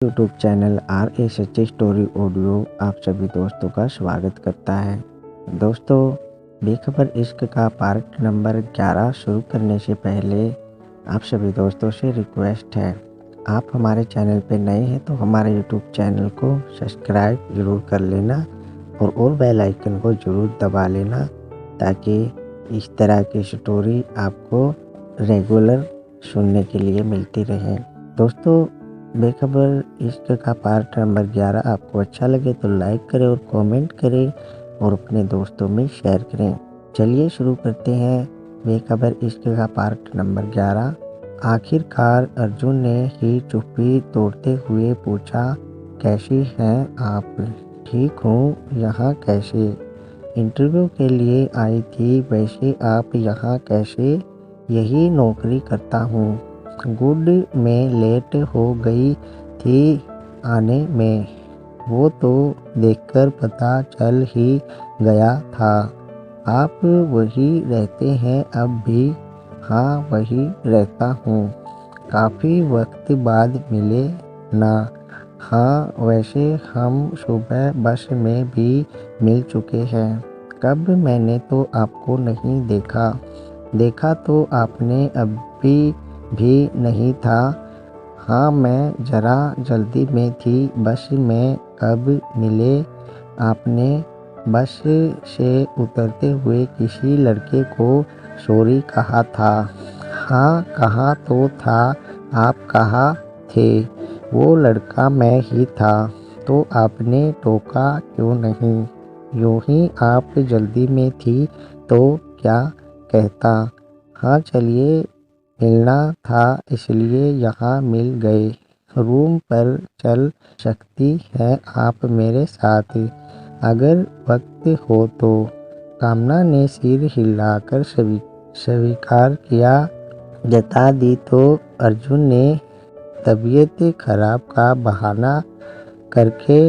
YouTube channel R A सच्ची story audio आप सभी दोस्तों का स्वागत करता है। दोस्तों, बेखबर इश्क का पार्ट नंबर 11 शुरू करने से पहले आप सभी दोस्तों से रिक्वेस्ट है, आप हमारे चैनल पे नए हैं तो हमारे यूट्यूब चैनल को सब्सक्राइब ज़रूर कर लेना और बेल आइकन को ज़रूर दबा लेना ताकि इस तरह की स्टोरी आपको रेगुलर सुनने के लिए मिलती रहे। दोस्तों, बेखबर इश्क का पार्ट नंबर 11 आपको अच्छा लगे तो लाइक करें और कमेंट करें और अपने दोस्तों में शेयर करें। चलिए शुरू करते हैं बेखबर इश्क का पार्ट नंबर 11। आखिरकार अर्जुन ने ही चुप्पी तोड़ते हुए पूछा, कैसी हैं आप? ठीक हूँ। यहाँ कैसे? इंटरव्यू के लिए आई थी। वैसे आप यहाँ कैसे? यही नौकरी करता हूँ। गुड में लेट हो गई थी आने में, वो तो देखकर पता चल ही गया था। आप वही रहते हैं अब भी? हाँ, वही रहता हूँ। काफ़ी वक्त बाद मिले ना? हाँ, वैसे हम सुबह बस में भी मिल चुके हैं। कब? मैंने तो आपको नहीं देखा। देखा तो आपने अभी भी नहीं था। हाँ, मैं ज़रा जल्दी में थी। बस में कब मिले? आपने बस से उतरते हुए किसी लड़के को सॉरी कहा था। हाँ, कहा तो था। आप कहाँ थे? वो लड़का मैं ही था। तो आपने टोका क्यों नहीं? यूँ ही आप जल्दी में थी तो क्या कहता। हाँ, चलिए, मिलना था इसलिए यहाँ मिल गए। रूम पर चल सकती हैं आप मेरे साथ, अगर वक्त हो तो। कामना ने सिर हिलाकर स्वीकार किया जता दी तो अर्जुन ने तबीयत खराब का बहाना करके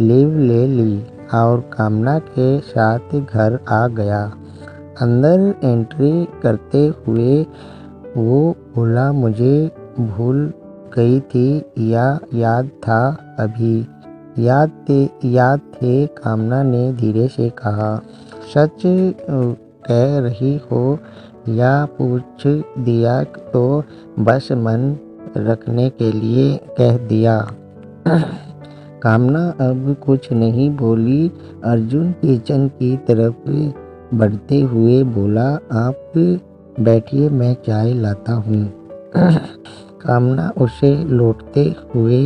लीव ले ली और कामना के साथ घर आ गया। अंदर एंट्री करते हुए वो बोला, मुझे भूल गई थी या याद था अभी? याद थे, कामना ने धीरे से कहा। सच कह रही हो या पूछ दिया तो बस मन रखने के लिए कह दिया। कामना अब कुछ नहीं बोली। अर्जुन किचन की तरफ बढ़ते हुए बोला, आप बैठिए, मैं चाय लाता हूँ। कामना उसे लौटते हुए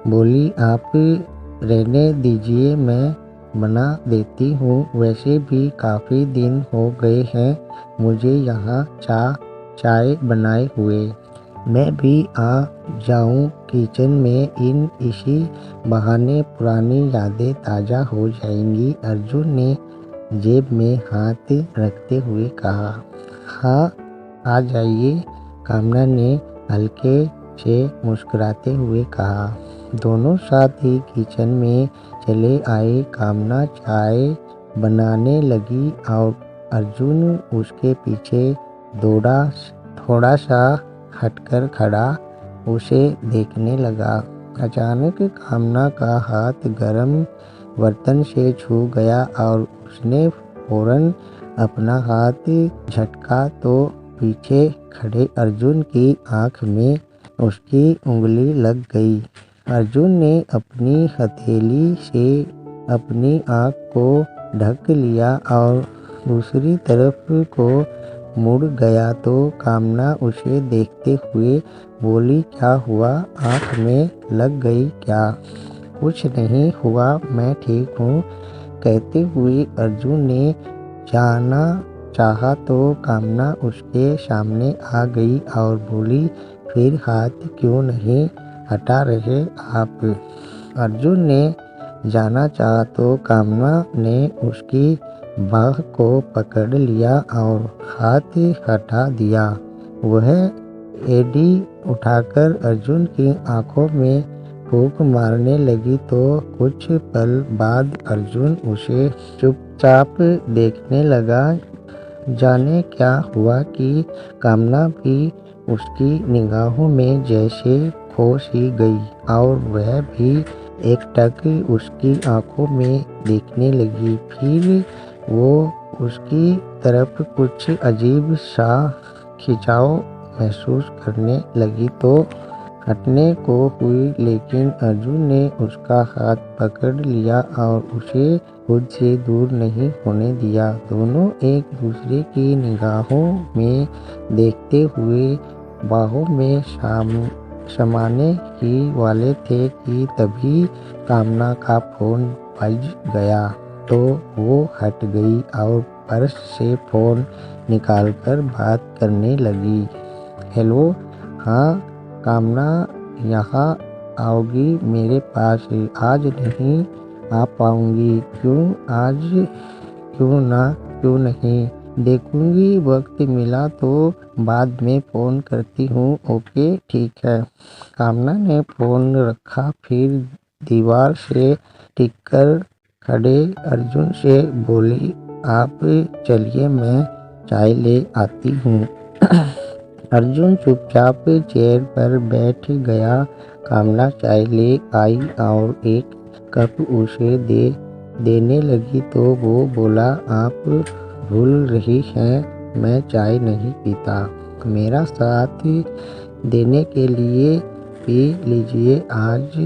बोली, आप रहने दीजिए, मैं बना देती हूँ। वैसे भी काफ़ी दिन हो गए हैं मुझे यहाँ चाय बनाए हुए। मैं भी आ जाऊँ किचन में, इसी बहाने पुरानी यादें ताज़ा हो जाएंगी। अर्जुन ने जेब में हाथ रखते हुए कहा। हाँ, आ जाइए, कामना ने हल्के से मुस्कुराते हुए कहा। दोनों साथ ही किचन में चले आए। कामना चाय बनाने लगी और अर्जुन उसके पीछे दौड़ा। थोड़ा सा हटकर खड़ा उसे देखने लगा। अचानक कामना का हाथ गर्म बर्तन से छू गया और उसने फौरन अपना हाथ झटका तो पीछे खड़े अर्जुन की आंख में उसकी उंगली लग गई। अर्जुन ने अपनी हथेली से अपनी आंख को ढक लिया और दूसरी तरफ को मुड़ गया तो कामना उसे देखते हुए बोली, क्या हुआ? आंख में लग गई क्या? कुछ नहीं हुआ, मैं ठीक हूँ, कहते हुए अर्जुन ने जाना चाहा तो कामना उसके सामने आ गई और बोली, फिर हाथ क्यों नहीं हटा रहे आप? अर्जुन ने जाना चाहा तो कामना ने उसकी बाह को पकड़ लिया और हाथ हटा दिया। वह एड़ी उठाकर अर्जुन की आंखों में फूंक मारने लगी तो कुछ पल बाद अर्जुन उसे चुपचाप देखने लगा। जाने क्या हुआ कि कामना भी उसकी निगाहों में जैसे होश ही गई और वह भी एकटक उसकी आंखों में देखने लगी। फिर वो उसकी तरफ कुछ अजीब सा खिंचाव महसूस करने लगी तो हटने को हुई, लेकिन अर्जुन ने उसका हाथ पकड़ लिया और उसे खुद से दूर नहीं होने दिया। दोनों एक दूसरे की निगाहों में देखते हुए बाहों में समाने ही वाले थे कि तभी कामना का फोन बज गया तो वो हट गई और पर्स से फोन निकालकर बात करने लगी। हेलो, हाँ कामना, यहाँ आओगी मेरे पास? आज नहीं आ पाऊंगी। क्यों? आज क्यों नहीं? देखूंगी, वक्त मिला तो बाद में फ़ोन करती हूँ। ओके ठीक है। कामना ने फ़ोन रखा, फिर दीवार से टिककर खड़े अर्जुन से बोली, आप चलिए, मैं चाय ले आती हूँ। अर्जुन चुपचाप चेयर पर बैठ गया। कामना चाय ले आई और एक कप उसे देने लगी तो वो बोला, आप भूल रही हैं, मैं चाय नहीं पीता। मेरा साथ देने के लिए पी लीजिए। आज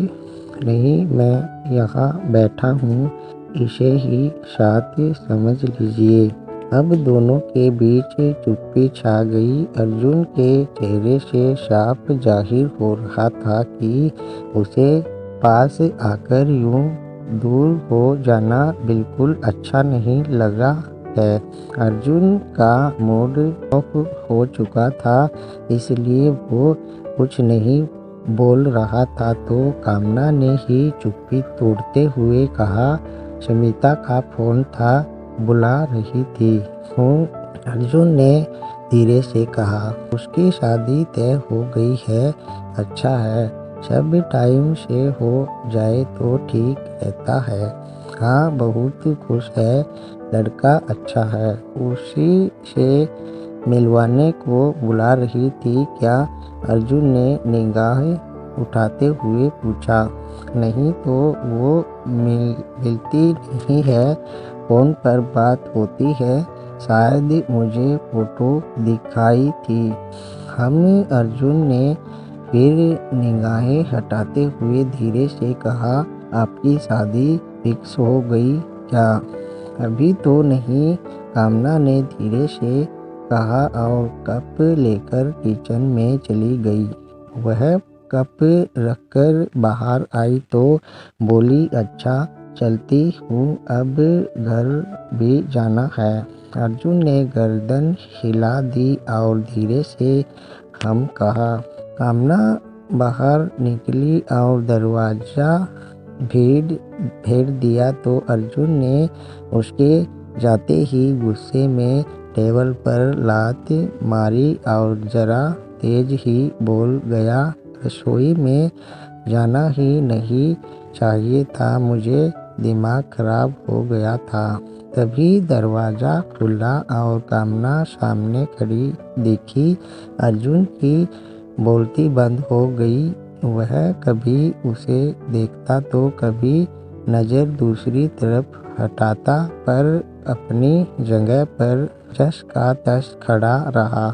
नहीं, मैं यहाँ बैठा हूँ, इसे ही साथ समझ लीजिए। अब दोनों के बीच चुप्पी छा गई। अर्जुन के चेहरे से साफ जाहिर हो रहा था कि उसे पास आकर यूं दूर हो जाना बिल्कुल अच्छा नहीं लगा है। अर्जुन का मूड ऑफ हो चुका था, इसलिए वो कुछ नहीं बोल रहा था तो कामना ने ही चुप्पी तोड़ते हुए कहा, समिता का फोन था, बुला रही थी। अर्जुन ने धीरे से कहा, उसकी शादी तय हो गई है। अच्छा है, सब टाइम से हो जाए तो ठीक रहता है। हाँ, बहुत खुश है, लड़का अच्छा है। उसी से मिलवाने को बुला रही थी क्या? अर्जुन ने निगाहें उठाते हुए पूछा। नहीं तो वो मिलती नहीं है, फोन पर बात होती है। शायद मुझे फोटो दिखाई थी। अर्जुन ने फिर निगाहें हटाते हुए धीरे से कहा, आपकी शादी फिक्स हो गई क्या? अभी तो नहीं, कामना ने धीरे से कहा और कप लेकर किचन में चली गई। वह कप रखकर बाहर आई तो बोली, अच्छा चलती हूँ, अब घर भी जाना है। अर्जुन ने गर्दन हिला दी और धीरे से हम कहा। कामना बाहर निकली और दरवाज़ा भेड़ दिया तो अर्जुन ने उसके जाते ही गुस्से में टेबल पर लात मारी और जरा तेज ही बोल गया, रसोई में जाना ही नहीं चाहिए था, मुझे दिमाग खराब हो गया था। तभी दरवाज़ा खुला और कामना सामने खड़ी दिखी। अर्जुन की बोलती बंद हो गई। वह कभी उसे देखता तो कभी नज़र दूसरी तरफ हटाता, पर अपनी जगह पर जस का तस खड़ा रहा।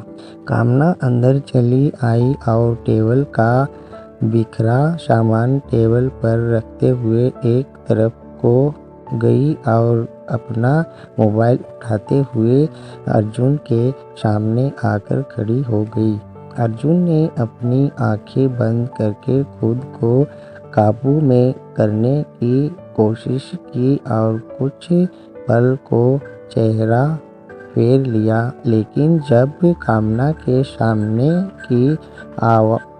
कामना अंदर चली आई और टेबल का बिखरा सामान टेबल पर रखते हुए एक तरफ को गई और अपना मोबाइल उठाते हुए अर्जुन के सामने आकर खड़ी हो गई। अर्जुन ने अपनी आंखें बंद करके खुद को काबू में करने की कोशिश की और कुछ पल को चेहरा फेर लिया, लेकिन जब कामना के सामने की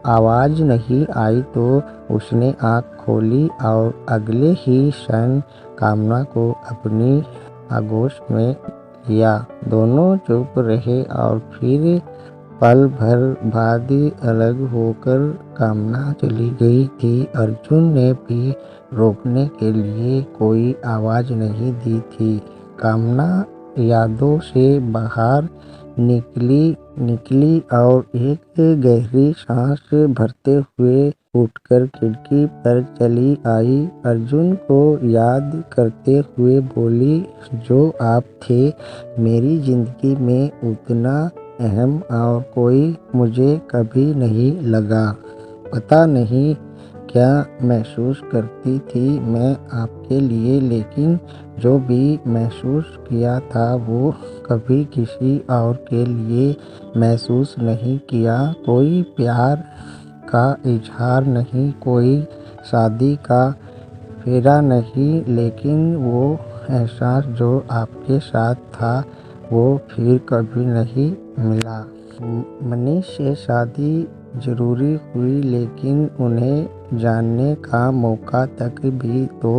आवाज़ नहीं आई तो उसने आँख खोली और अगले ही क्षण कामना को अपनी आगोश में लिया। दोनों चुप रहे और फिर पल भर बाद अलग होकर कामना चली गई थी। अर्जुन ने भी रोकने के लिए कोई आवाज़ नहीं दी थी। कामना यादों से बाहर निकली और एक गहरी सांस भरते हुए उठकर खिड़की पर चली आई। अर्जुन को याद करते हुए बोली, जो आप थे मेरी जिंदगी में उतना अहम और कोई मुझे कभी नहीं लगा। पता नहीं क्या महसूस करती थी मैं आपके लिए, लेकिन जो भी महसूस किया था वो कभी किसी और के लिए महसूस नहीं किया। कोई प्यार का इजहार नहीं, कोई शादी का फेरा नहीं, लेकिन वो एहसास जो आपके साथ था वो फिर कभी नहीं मिला। मनीष से शादी जरूरी हुई, लेकिन उन्हें जानने का मौका तक भी तो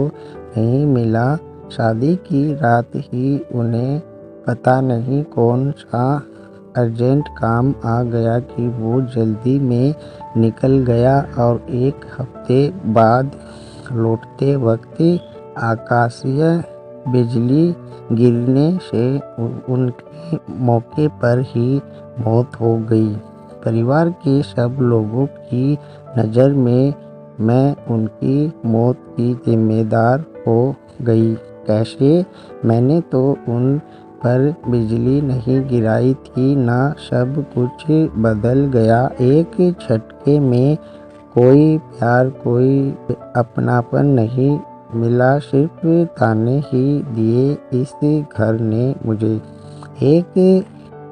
नहीं मिला। शादी की रात ही उन्हें पता नहीं कौन सा अर्जेंट काम आ गया कि वो जल्दी में निकल गया और एक हफ्ते बाद लौटते वक्त आकाशीय बिजली गिरने से उनकी मौके पर ही मौत हो गई। परिवार के सब लोगों की नज़र में मैं उनकी मौत की जिम्मेदार हो गई। कैसे? मैंने तो उन पर बिजली नहीं गिराई थी ना। सब कुछ बदल गया एक झटके में। कोई प्यार, कोई अपनापन नहीं मिला, सिर्फ ताने ही दिए इस घर ने मुझे। एक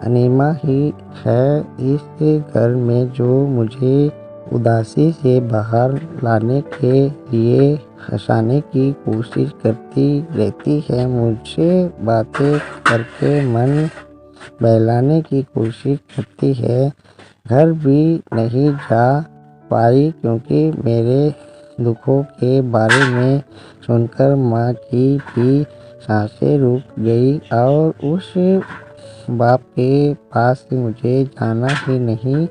अनीमा ही है इस घर में जो मुझे उदासी से बाहर लाने के लिए हंसाने की कोशिश करती रहती है, मुझसे बातें करके मन बहलाने की कोशिश करती है। घर भी नहीं जा पाई क्योंकि मेरे दुखों के बारे में सुनकर माँ की भी सांसें रुक गई और उस बाप के पास मुझे जाना ही नहीं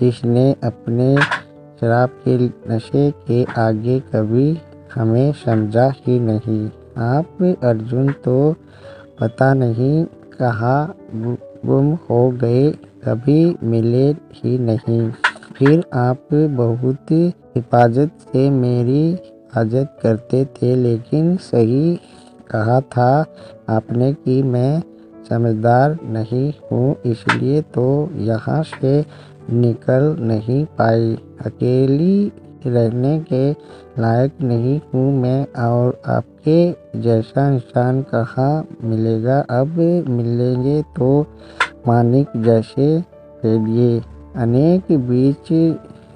जिसने अपने शराब के नशे के आगे कभी हमें समझा ही नहीं। आप अर्जुन तो पता नहीं कहाँ गुम हो गए, कभी मिले ही नहीं। फिर आप बहुत हिफाजत से मेरी हिफाजत करते थे, लेकिन सही कहा था आपने कि मैं समझदार नहीं हूँ, इसलिए तो यहाँ से निकल नहीं पाई। अकेली रहने के लायक नहीं हूँ मैं, और आपके जैसा इंसान कहाँ मिलेगा। अब मिलेंगे तो मानिक जैसे रेडिए। अनेक बीच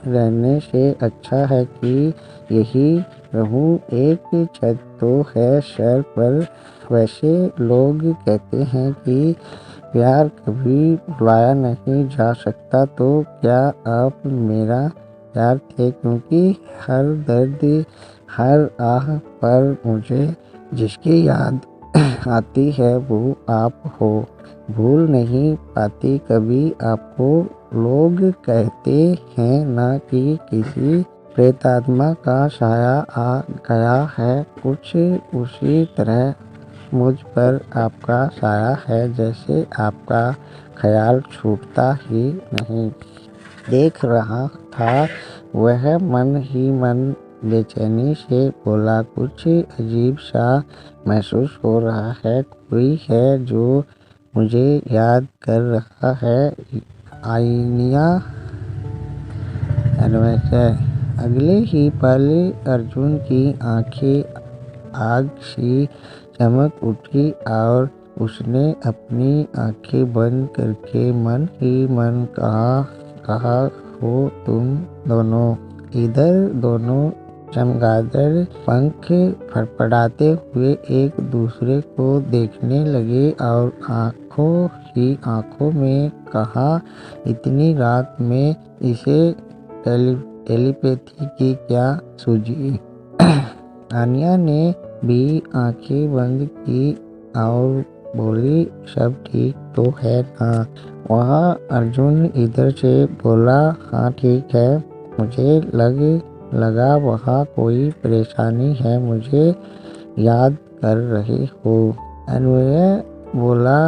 रहने से अच्छा है कि यही रहूं, एक छत तो है सर पर। वैसे लोग कहते हैं कि प्यार कभी भुलाया नहीं जा सकता, तो क्या आप मेरा प्यार थे? क्योंकि हर दर्द, हर आह पर मुझे जिसकी याद आती है वो आप हो। भूल नहीं पाती कभी आपको। लोग कहते हैं ना कि किसी प्रेतात्मा का साया आ गया है, कुछ उसी तरह मुझ पर आपका साया है, जैसे आपका ख्याल छूटता ही नहीं। देख रहा था वह मन ही मन बेचैनी से बोला, कुछ अजीब सा महसूस हो रहा है। कोई है जो मुझे याद कर रहा है। आइनिया अगले ही पल अर्जुन की आंखें आग सी चमक उठी और उसने अपनी आंखें बंद करके मन ही मन कहा हो तुम दोनों इधर। दोनों चमगादड़ पंख फड़फड़ाते हुए एक दूसरे को देखने लगे और आंखों ही आंखों में कहा, इतनी रात में इसे टेलीपैथी की क्या सूझी। आनिया ने भी आंखें बंद की और बोली, सब ठीक तो है ना? वहाँ अर्जुन इधर से बोला, हाँ ठीक है। मुझे लगा वहाँ कोई परेशानी है, मुझे याद कर रहे हो। अन्वय बोला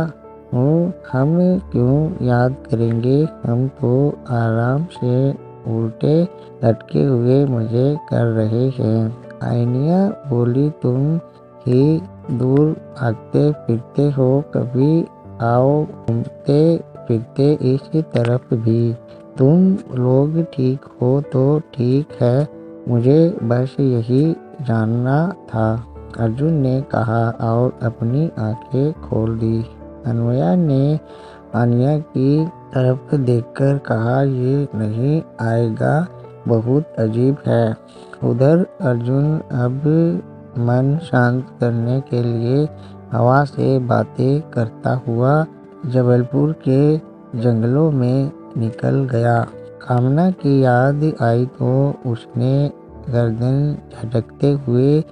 हूँ, हम क्यों याद करेंगे, हम तो आराम से उल्टे लटके हुए मुझे कर रहे हैं। आइनिया बोली, तुम ही दूर भागते फिरते हो, कभी आओ घूमते फिरते इस तरफ भी। तुम लोग ठीक हो तो ठीक है, मुझे बस यही जानना था। अर्जुन ने कहा और अपनी आंखें खोल दी। अन्वया ने आनिया की तरफ देखकर कहा, ये नहीं आएगा, बहुत अजीब है। उधर अर्जुन अब मन शांत करने के लिए हवा से बातें करता हुआ जबलपुर के जंगलों में निकल गया। कामना की याद आई तो उसने गर्दन झटकते हुए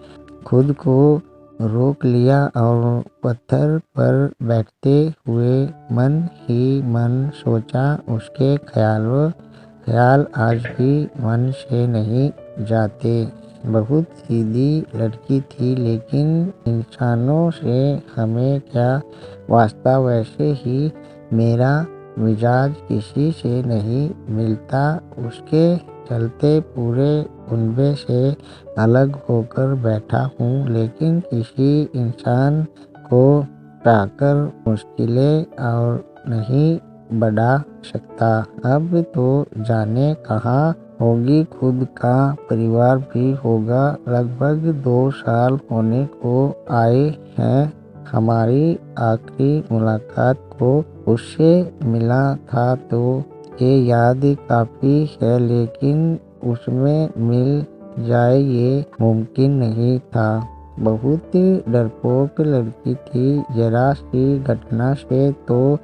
खुद को रोक लिया और पत्थर पर बैठते हुए मन ही मन सोचा, उसके ख्याल आज भी मन से नहीं जाते। बहुत सीधी लड़की थी, लेकिन इंसानों से हमें क्या वास्ता, वैसे ही मेरा मिजाज किसी से नहीं मिलता। उसके चलते पूरे कुनबे से अलग होकर बैठा हूँ, लेकिन किसी इंसान को पाकर मुश्किलें और नहीं बढ़ा सकता। अब तो जाने कहाँ होगी, खुद का परिवार भी होगा। लगभग 2 साल होने को आए हैं। हमारी आखिरी मुलाकात को उससे मिला था तो ये याद काफ़ी है, लेकिन उसमें मिल जाए ये मुमकिन नहीं था। बहुत डरपोक लड़की थी, जरा सी घटना से तो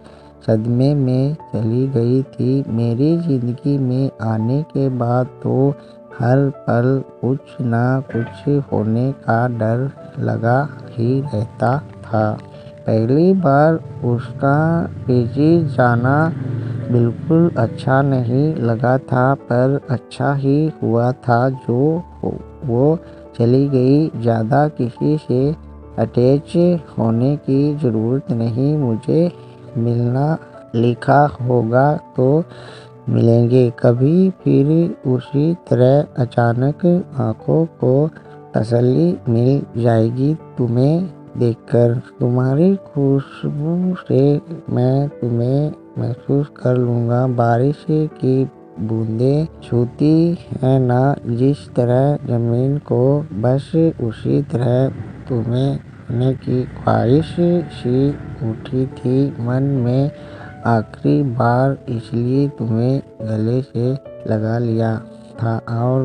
सदमे में चली गई थी। मेरी ज़िंदगी में आने के बाद तो हर पल कुछ ना कुछ होने का डर लगा ही रहता था। पहली बार उसका पीजी जाना बिल्कुल अच्छा नहीं लगा था, पर अच्छा ही हुआ था जो वो चली गई। ज़्यादा किसी से अटैच होने की ज़रूरत नहीं। मुझे मिलना लिखा होगा तो मिलेंगे कभी फिर उसी तरह। अचानक आँखों को तसल्ली मिल जाएगी तुम्हें देखकर। तुम्हारी खुशबू से मैं तुम्हें महसूस कर लूँगा। बारिश की बूंदें छूती है ना जिस तरह ज़मीन को, बस उसी तरह तुम्हें होने की ख्वाहिश सी उठी थी मन में। आखिरी बार इसलिए तुम्हें गले से लगा लिया था और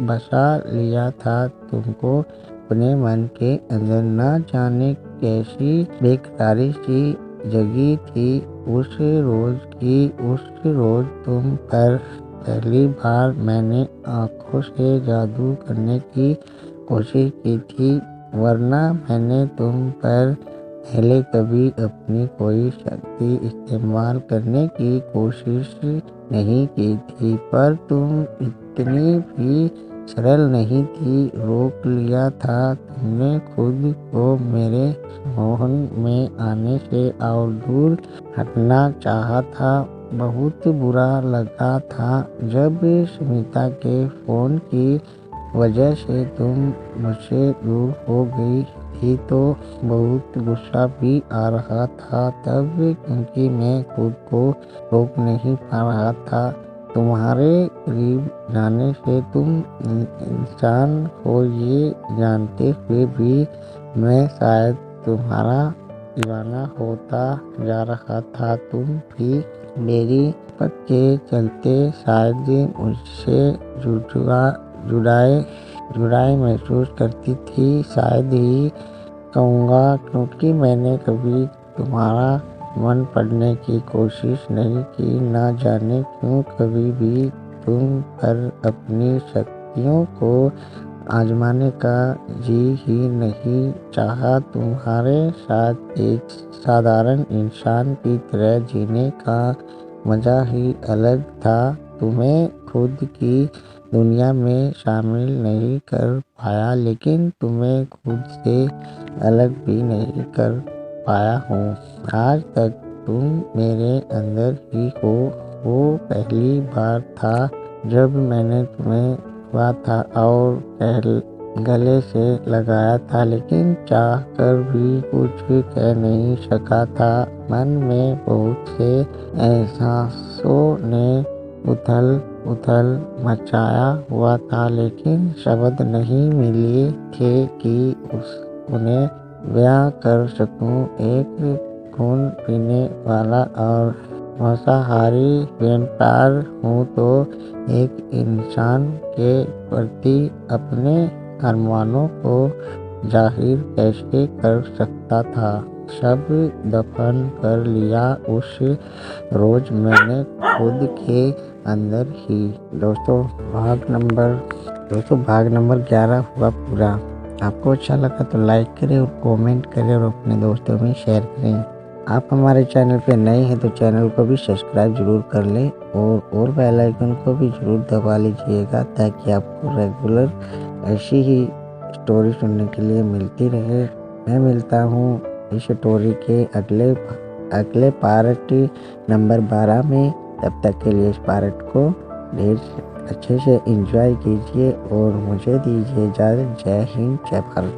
बसा लिया था तुमको अपने मन के अंदर। न जाने कैसी बेकरारी सी जगी थी उस रोज तुम पर पहली बार मैंने आँखों से जादू करने की कोशिश की थी, वरना मैंने तुम पर पहले कभी अपनी कोई शक्ति इस्तेमाल करने की कोशिश नहीं की थी। पर तुम इतनी भी सरल नहीं थी। रोक लिया था तुमने खुद को मेरे मोहन में आने से और दूर हटना चाहा था। बहुत बुरा लगा था जब स्मिता के फ़ोन की वजह से तुम मुझसे दूर हो गई थी, तो बहुत गुस्सा भी आ रहा था तब, क्योंकि मैं खुद को रोक नहीं पा रहा था। तुम्हारे करीब जाने से तुम इंसान हो ये जानते हुए भी मैं शायद तुम्हारा दीवाना होता जा रहा था। तुम भी मेरी पक के चलते शायद मुझसे जुड़ाई महसूस करती थी। शायद ही कहूँगा, क्योंकि मैंने कभी तुम्हारा मन पढ़ने की कोशिश नहीं की। ना जाने क्यों कभी भी तुम पर अपनी शक्तियों को आजमाने का जी ही नहीं चाहा। तुम्हारे साथ एक साधारण इंसान की तरह जीने का मज़ा ही अलग था। तुम्हें खुद की दुनिया में शामिल नहीं कर पाया, लेकिन तुम्हें खुद से अलग भी नहीं कर पाया हूँ। आज तक तुम मेरे अंदर ही हो। वो पहली बार था जब मैंने तुम्हें हुआ था और गले से लगाया था, लेकिन चाह कर भी कुछ कह नहीं सका था। मन में बहुत से एहसासों ने उथल मचाया हुआ था, लेकिन शब्द नहीं मिले थे कि उन्हें बयां कर सकूं। एक खून पीने वाला और मांसाहारी वेम्पायर हूँ, तो एक इंसान के प्रति अपने अरमानों को जाहिर कैसे कर सकता था। सब दफन कर लिया उस रोज मैंने खुद के अंदर ही। दोस्तों भाग नंबर 11 हुआ पूरा। आपको अच्छा लगा तो लाइक करें और कमेंट करें और अपने दोस्तों में शेयर करें। आप हमारे चैनल पे नए हैं तो चैनल को भी सब्सक्राइब जरूर कर लें और बेल आइकन को भी जरूर दबा लीजिएगा, ताकि आपको रेगुलर ऐसी ही स्टोरी सुनने के लिए मिलती रहे। मैं मिलता हूँ इस स्टोरी के अगले पार्ट नंबर 12 में। तब तक के लिए इस पार्ट को ढेर अच्छे से एंजॉय कीजिए और मुझे दीजिए इजाज़त। जय हिंद, जय भारत।